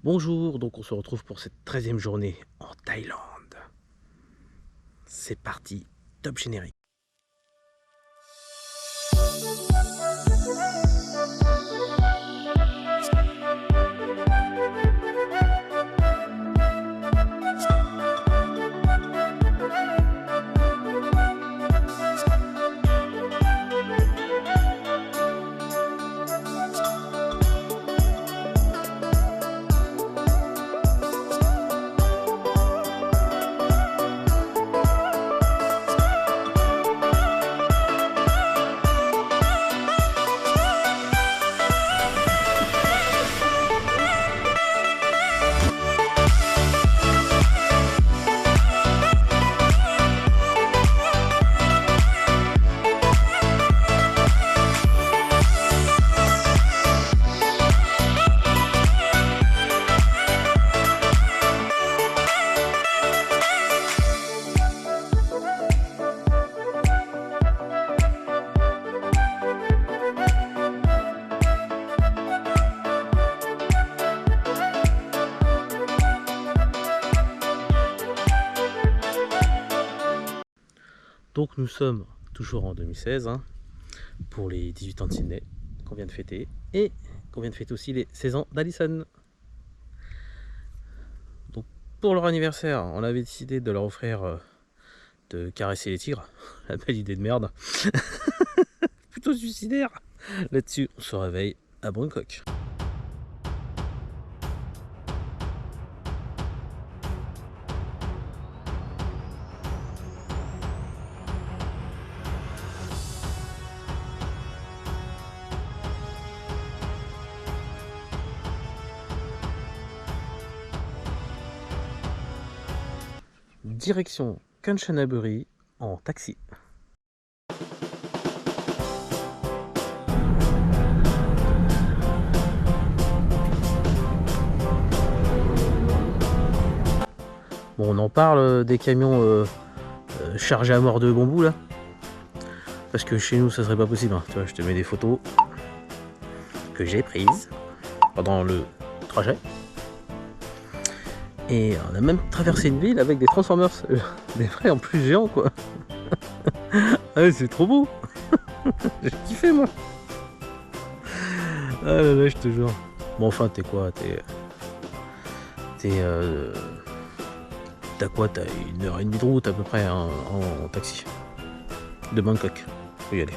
Bonjour, donc on se retrouve pour cette 13e journée en Thaïlande. C'est parti, top générique. Donc nous sommes toujours en 2016 pour les 18 ans de Sydney qu'on vient de fêter et qu'on vient de fêter aussi les 16 ans d'Alison. Donc pour leur anniversaire, on avait décidé de leur offrir de caresser les tigres. La belle idée de merde. Plutôt suicidaire. Là-dessus, on se réveille à Bangkok. Direction Kanchanaburi en taxi. Bon, on en parle des camions chargés à mort de bambou là, parce que chez nous ça serait pas possible. Tu vois, je te mets des photos que j'ai prises pendant le trajet. Et on a même traversé une ville avec des Transformers, des vrais en plus géants quoi. Ah ouais, c'est trop beau. J'ai kiffé moi. Ah là là, je te jure. Bon, enfin, t'es quoi? T'as quoi? T'as 1h30 de route à peu près en taxi de Bangkok. Faut y aller.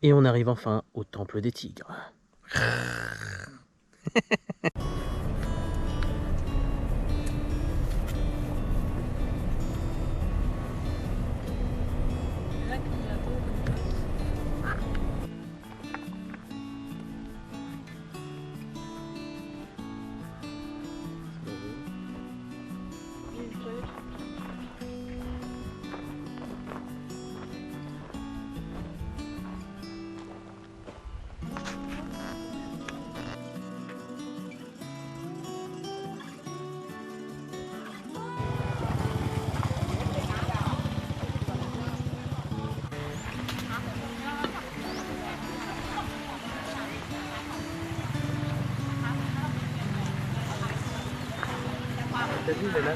Et on arrive enfin au temple des tigres. T'as vu, là,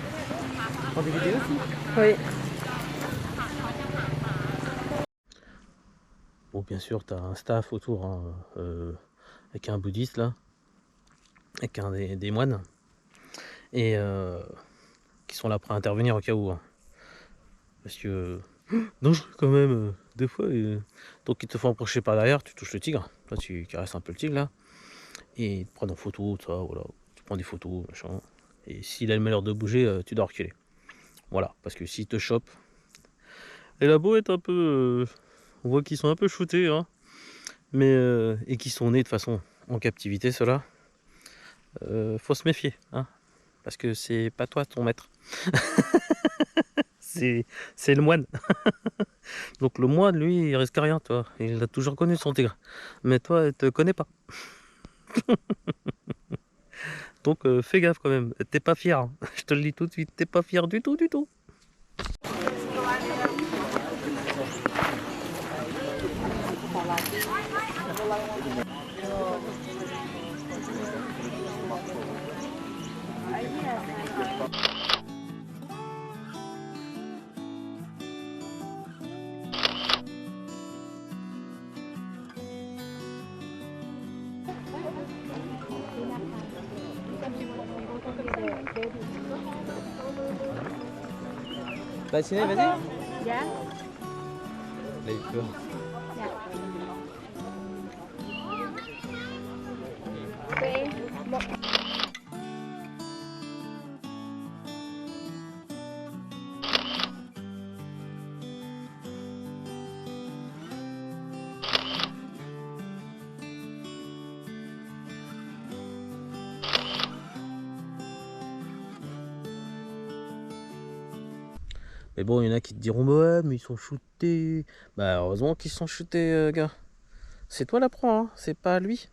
prends des vidéos aussi? Oui. Bon, bien sûr, t'as un staff autour, avec un bouddhiste là, avec un des moines, et qui sont là pour intervenir au cas où. Parce que dangereux quand même, des fois. Donc ils te font approcher par derrière, tu touches le tigre, là tu caresses un peu le tigre là, et ils te prennent en photo, tout ça, voilà. Tu prends des photos, machin. Et s'il a le malheur de bouger, tu dois reculer. Voilà, parce que s'il te chope, et la beau est un peu On voit qu'ils sont un peu shootés, hein, mais, et qui sont nés de façon en captivité, ceux-là. Faut se méfier, hein, parce que c'est pas toi ton maître. c'est le moine. Donc le moine, lui, il risque rien, toi. Il a toujours connu son tigre. Mais toi, il te connaît pas. Donc fais gaffe quand même. T'es pas fier, hein. Je te le dis tout de suite, t'es pas fier du tout, du tout. Bah Siné, vas-y. Dạ. Là, il pleure. Dạ. Tụi em một. Mais bon, il y en a qui te diront, bah ouais, mais ils sont shootés. Bah heureusement qu'ils sont shootés, gars. C'est toi l'apprend, hein, c'est pas lui.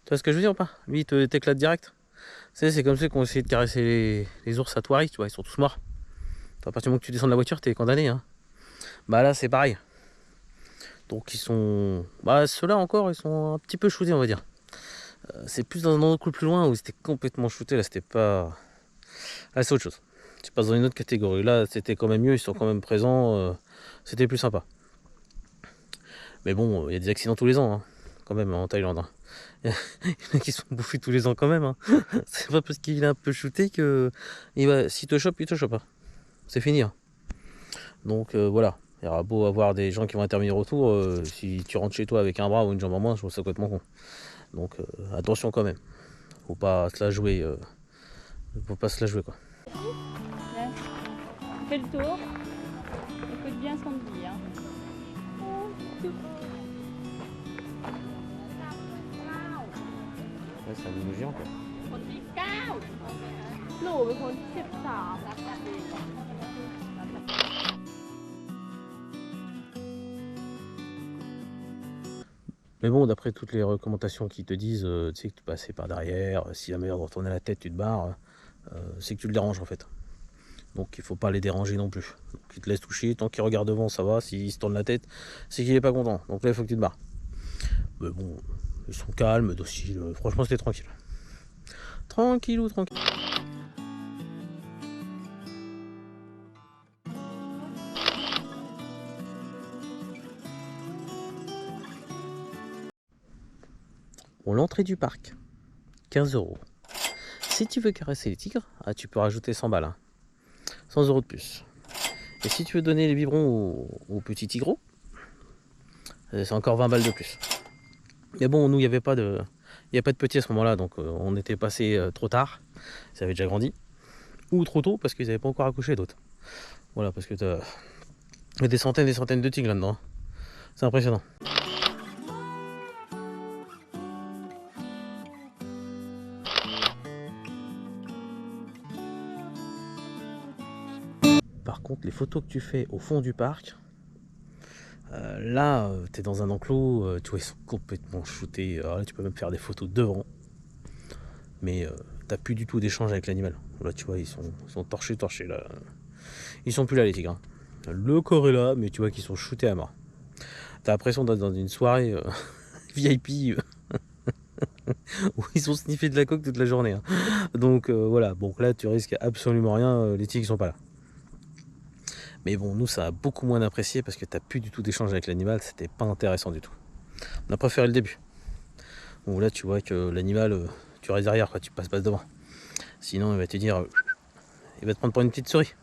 Tu vois ce que je veux dire ou pas? Lui, il t'éclate direct. C'est comme ceux qui ont essayé de caresser les ours à Thoiry, tu vois, ils sont tous morts. À partir du moment que tu descends de la voiture, t'es condamné, hein. Bah là, c'est pareil. Donc ils sont... Bah ceux-là encore, ils sont un petit peu shootés, on va dire. C'est plus dans un endroit plus loin où c'était complètement shooté, là, c'était pas... Là, c'est autre chose. Tu passes dans une autre catégorie. Là, c'était quand même mieux, ils sont quand même présents. C'était plus sympa. Mais bon, il y a des accidents tous les ans, hein, quand même, en Thaïlande. Hein. Il y en a qui sont bouffés tous les ans, quand même. Hein. C'est pas parce qu'il est un peu shooté que. S'il te chope, il te chope. Hein. C'est fini. Hein. Donc voilà. Il y aura beau avoir des gens qui vont intervenir autour. Si tu rentres chez toi avec un bras ou une jambe en moins, je trouve ça complètement con. Donc attention quand même. Faut pas se la jouer. Faut pas se la jouer, quoi. Fais le tour. Écoute bien ce qu'on te dit. Hein. Ouais, c'est un dino géant, quoi. คนที่9หนูเป็นคนที่13 Mais bon, d'après toutes les recommandations qui te disent, tu sais que tu passais par derrière, si jamais on retourner la tête, tu te barres, c'est que tu le déranges en fait. Donc il faut pas les déranger non plus. Donc il te laisse toucher, tant qu'il regarde devant, ça va. S'il se tourne la tête, c'est qu'il est pas content. Donc là, il faut que tu te barres. Mais bon, ils sont calmes, dociles. Franchement, c'était tranquille. Tranquillou, tranquille. Bon, l'entrée du parc, 15 €. Si tu veux caresser les tigres, tu peux rajouter 100 balles. Hein. 100 € de plus. Et si tu veux donner les biberons aux petits tigros, c'est encore 20 balles de plus. Mais bon, nous, il n'y avait pas de petits à ce moment-là, donc on était passé trop tard. Ils avaient déjà grandi. Ou trop tôt, parce qu'ils n'avaient pas encore accouché d'autres. Voilà, parce que tu as des centaines et des centaines de tigres là-dedans. Hein. C'est impressionnant. Par contre, les photos que tu fais au fond du parc, là, tu es dans un enclos, tu vois, ils sont complètement shootés. Alors là, tu peux même faire des photos devant. Mais t'as plus du tout d'échange avec l'animal. Là, tu vois, ils sont torchés là. Ils sont plus là, les tigres. Hein. Le corps est là, mais tu vois qu'ils sont shootés à mort. T'as l'impression d'être dans une soirée VIP où ils ont sniffé de la coque toute la journée. Hein. Donc voilà, bon là tu risques absolument rien, les tigres sont pas là. Mais bon, nous ça a beaucoup moins apprécié parce que t'as plus du tout d'échange avec l'animal, c'était pas intéressant du tout. On a préféré le début. Bon là tu vois que l'animal, tu restes derrière, quoi, tu passes pas devant. Sinon il va te dire, il va te prendre pour une petite souris.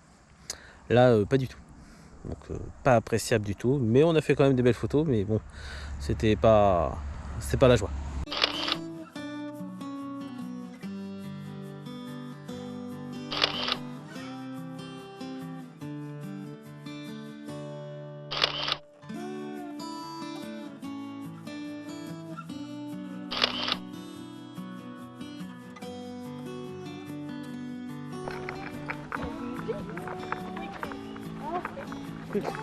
Là pas du tout. Donc pas appréciable du tout, mais on a fait quand même des belles photos, mais bon, c'était pas la joie. truc.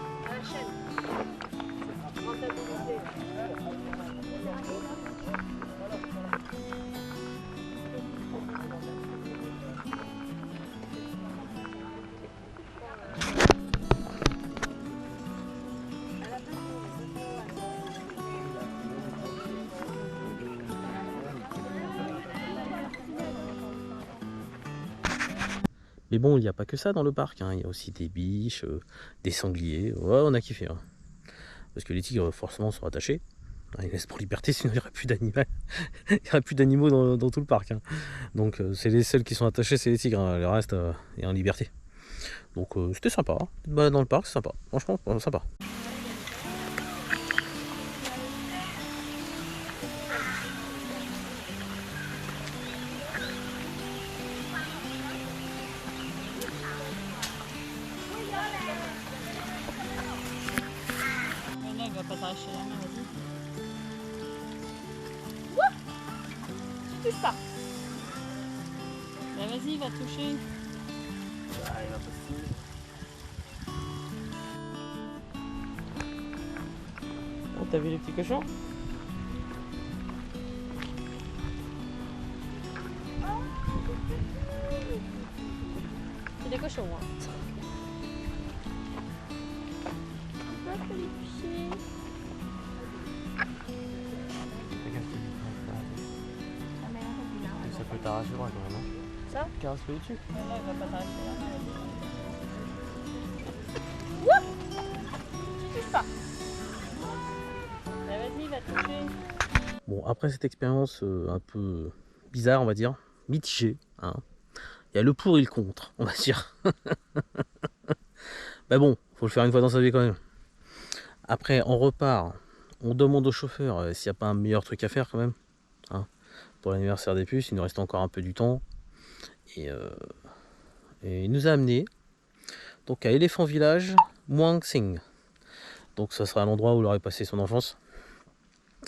Mais bon, il n'y a pas que ça dans le parc, hein. Il y a aussi des biches, des sangliers. Ouais, on a kiffé. Hein. Parce que les tigres, forcément, sont attachés. Ils laissent pour liberté, sinon il n'y aurait plus d'animaux. Il n'y aurait plus d'animaux dans tout le parc. Hein. Donc, c'est les seuls qui sont attachés, c'est les tigres. Hein. Le reste est en liberté. Donc, c'était sympa. Hein. Bah, dans le parc, c'est sympa. Franchement, sympa. Il va pas t'arracher la main, vas-y. Touche pas. Bah vas-y, va toucher. Oh, t'as vu les petits cochons? C'est des cochons, hein. On peut les toucher. Ça peut t'arracher le bras quand même. Ça? Caresse-le au-dessus. Là, il va pas t'arracher la main, vas-y. Touche pas. Bah vas-y, va toucher. Bon, après cette expérience un peu bizarre, on va dire, mitigée, hein, il y a le pour et le contre, on va dire. Mais bon, faut le faire une fois dans sa vie quand même. Après, on repart, on demande au chauffeur s'il n'y a pas un meilleur truc à faire quand même. Hein. Pour l'anniversaire des puces, il nous reste encore un peu du temps. Et il nous a amené donc à Elephant Village, Muang Sing. Donc ça sera l'endroit où il aurait passé son enfance,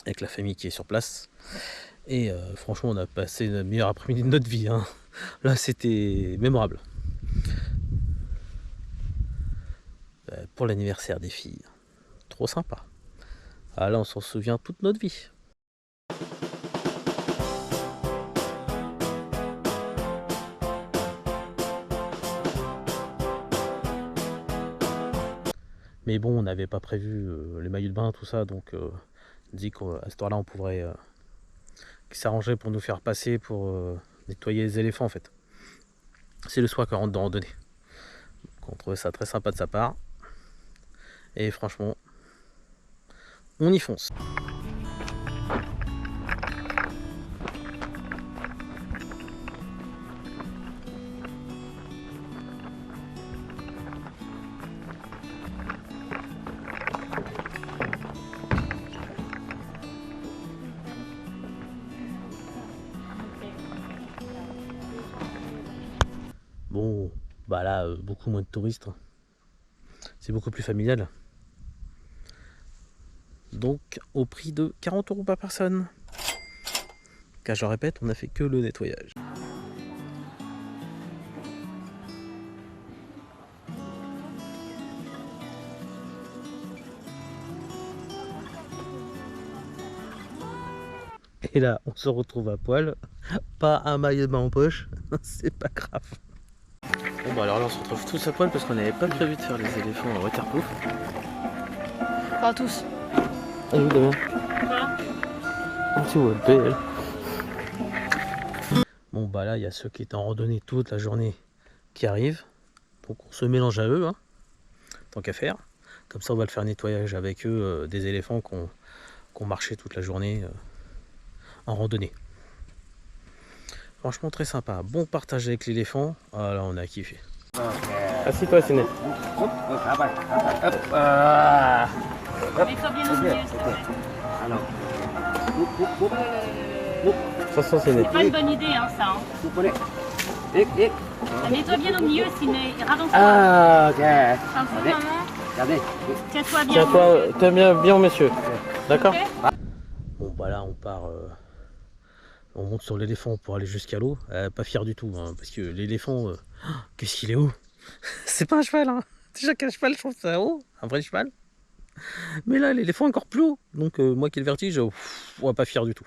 avec la famille qui est sur place. Et franchement, on a passé le meilleur après-midi de notre vie. Hein. Là, c'était mémorable. Pour l'anniversaire des filles. Trop sympa. Ah là, on s'en souvient toute notre vie. Mais bon, on n'avait pas prévu les maillots de bain, tout ça, donc on dit qu'à cette heure-là, on pourrait s'arranger pour nous faire passer pour nettoyer les éléphants en fait. C'est le soir qu'on rentre de randonnée. Donc, on trouvait ça très sympa de sa part. Et franchement, on y fonce. Bon, bah là, beaucoup moins de touristes. C'est beaucoup plus familial. Donc, au prix de 40 € par personne. Car je répète, on n'a fait que le nettoyage. Et là, on se retrouve à poil. Pas un maillot de bain en poche. C'est pas grave. Bon bah alors là on se retrouve tous à poil parce qu'on n'avait pas prévu de faire les éléphants en waterproof. Pas tous. Ah oui demain. Tu vois belle. Bon bah là il y a ceux qui étaient en randonnée toute la journée qui arrivent. Donc on se mélange à eux, hein, tant qu'à faire. Comme ça on va le faire nettoyage avec eux des éléphants qui ont marché toute la journée en randonnée. Franchement très sympa, bon partage avec l'éléphant. Ah là on a kiffé. Assis-toi Ciné. Mets-toi bien au milieu, s'il te plaît. Attention Ciné. C'est pas une bonne idée, hein, ça. Hein. Mets-toi bien au milieu, Ciné. Ralentis-toi. Ah, ok. Un peu, maman. Regardez. Tiens-toi bien. Tiens-toi, t'aimes bien monsieur. D'accord. Ok. Bon bah là on part, on monte sur l'éléphant pour aller jusqu'à l'eau. Pas fier du tout, hein, parce que l'éléphant, qu'est-ce qu'il est haut. C'est pas un cheval, hein. Déjà qu'un cheval, je trouve ça haut, un vrai cheval. Mais là, l'éléphant est encore plus haut. Donc moi qui ai le vertige, on va pas fier du tout.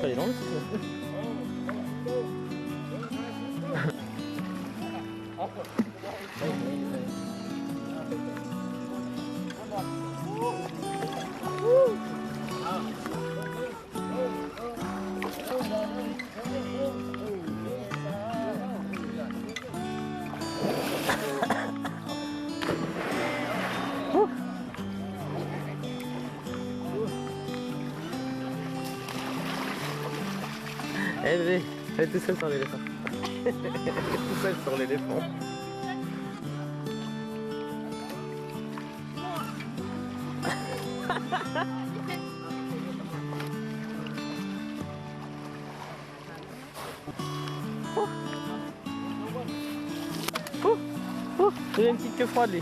Il est long, elle est tout seule sur l'éléphant. Elle est tout seule sur l'éléphant. Il a une petite queue froide lui.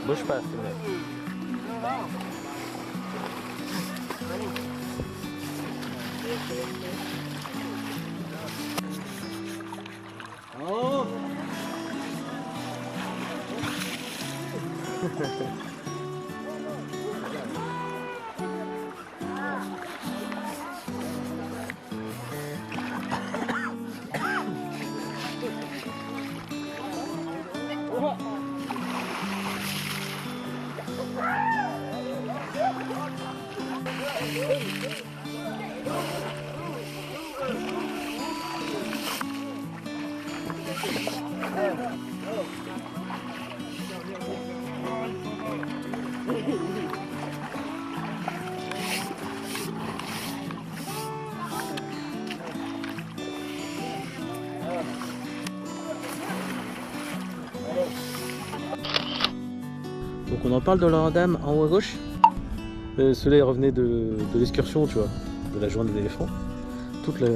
Bouge pas, s'il vous plaît. Oh. Donc on en parle de la dame en haut à gauche. Ceux-là ils revenaient de l'excursion, tu vois, de la journée d'éléphant, toute la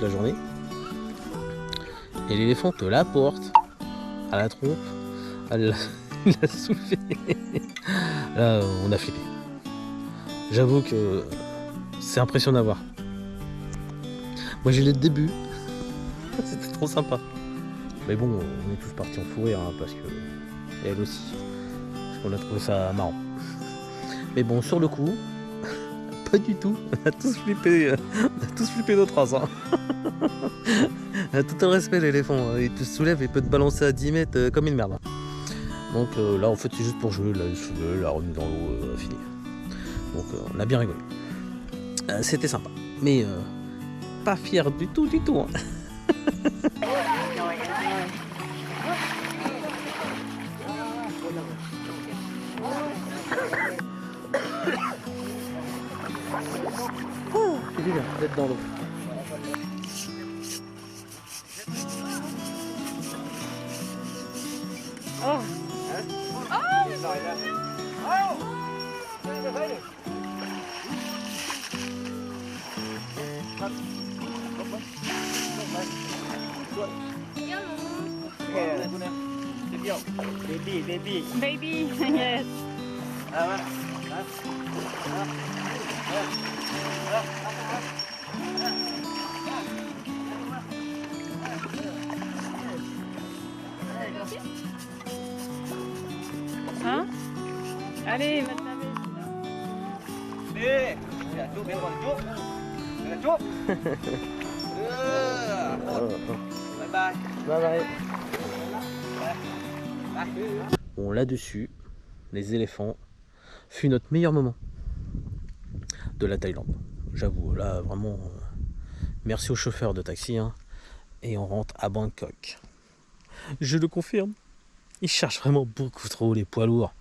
journée. Et l'éléphant te la porte à la trompe, elle l'a soulevé. Là on a flippé. J'avoue que c'est impressionnant à voir. Moi j'ai les débuts, c'était trop sympa. Mais bon, on est tous partis en fou rire hein, parce que elle aussi, parce qu'on a trouvé ça marrant. Mais bon, sur le coup, Pas du tout. On a tous flippé notre race. Hein. Tout le respect l'éléphant. Il te soulève et peut te balancer à 10 mètres comme une merde. Donc là en fait c'est juste pour jouer, la remise dans l'eau, fini. Donc on a bien rigolé. C'était sympa. Mais pas fier du tout. Hein. C'est bien d'être dans l'eau. Oh. Baby, yes. Hein? Allez, maintenant. Bye bye. Bon, là-dessus, les éléphants fut notre meilleur moment de la Thaïlande. J'avoue, là vraiment, merci au chauffeur de taxi. Hein, et on rentre à Bangkok. Je le confirme, ils cherchent vraiment beaucoup trop les poids lourds.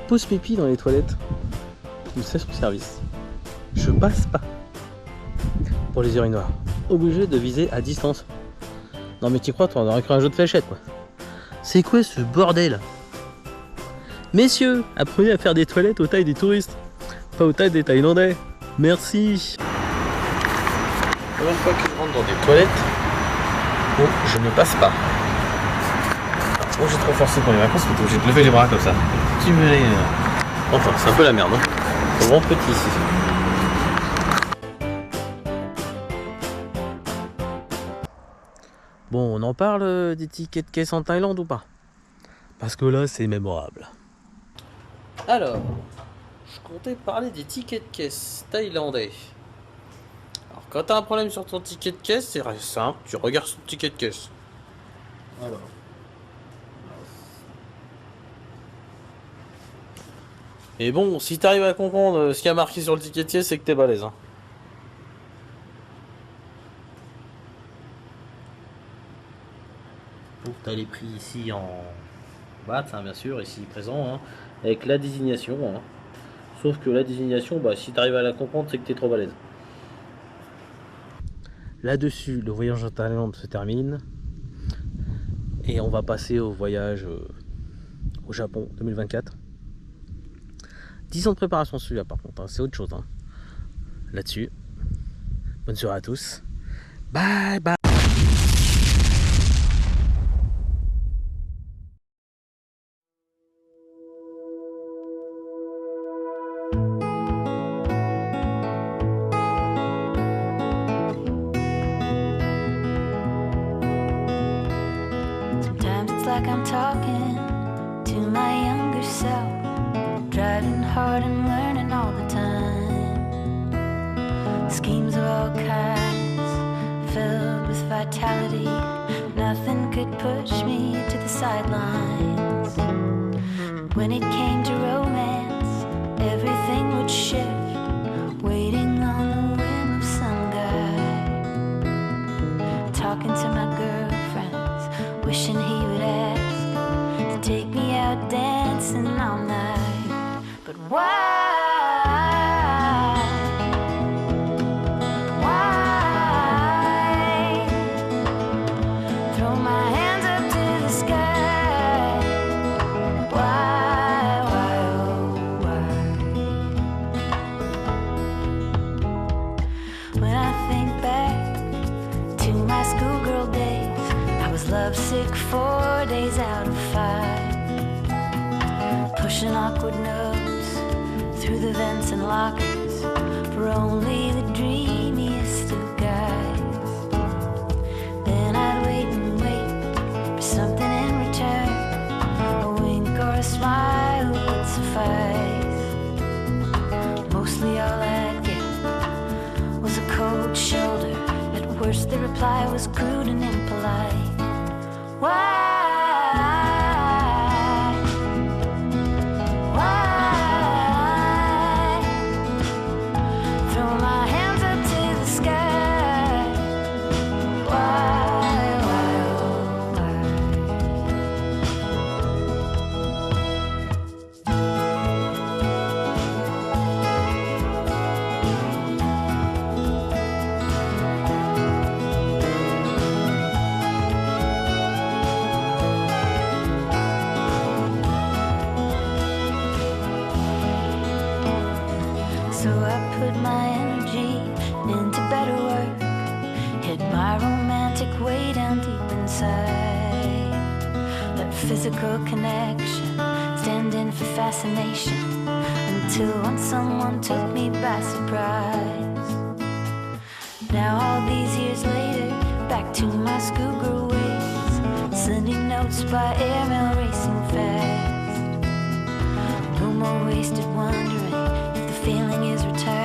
Pose pipi dans les toilettes ou station-service. Je passe pas pour les urinoirs. Obligé de viser à distance. Non mais t'y crois, toi, on aurait cru un jeu de fléchettes quoi. C'est quoi ce bordel? Messieurs, apprenez à faire des toilettes aux tailles des touristes, pas aux tailles des Thaïlandais. Merci. La première fois que je rentre dans des toilettes, bon, je ne passe pas. Bon, j'ai trop forcé pour les vacances, mais t'es obligé de lever les bras comme ça. Tu me les... Enfin, c'est un peu la merde, hein. C'est vraiment petit ici. Bon, on en parle des tickets de caisse en Thaïlande ou pas? Parce que là, c'est mémorable. Alors, je comptais parler des tickets de caisse thaïlandais. Alors, quand t'as un problème sur ton ticket de caisse, c'est simple, tu regardes son ticket de caisse. Alors. Et bon, si t'arrives à comprendre ce qu'il y a marqué sur le ticket de caisse, c'est que t'es balèze. Hein. Donc t'as les prix ici en baht, hein, bien sûr, ici présent, hein, avec la désignation. Hein. Sauf que la désignation, bah, si t'arrives à la comprendre, c'est que t'es trop balèze. Là-dessus, le voyage en Thaïlande se termine. Et on va passer au voyage au Japon 2024. 10 ans de préparation celui-là par contre, hein, c'est autre chose. Hein. Là-dessus, bonne soirée à tous. Bye bye. Sometimes it's like I'm talking to my younger self. Driving hard and learning all the time. Schemes of all kinds, filled with vitality. Nothing could push me to the sidelines. When it came to romance, everything would shift. Waiting on the whim of some guy. Talking to my girlfriends, wishing he would ask to take me out dancing all night. But why throw my hands up to the sky? Why, oh, why? When I think back to my schoolgirl days, I was lovesick 4 days out of 5. pushing awkward notes through the vents and lockers for only the dreamiest of guys. Then I'd wait and wait for something in return. A wink or a smile would suffice. Mostly all I'd get was a cold shoulder. At worst the reply was crude and impolite. Why? So I put my energy into better work, hid my romantic way down deep inside. That physical connection, standing for fascination, until once someone took me by surprise. Now all these years later, back to my schoolgirl ways, sending notes by airmail racing fast. No more wasted wondering if the feeling is returned.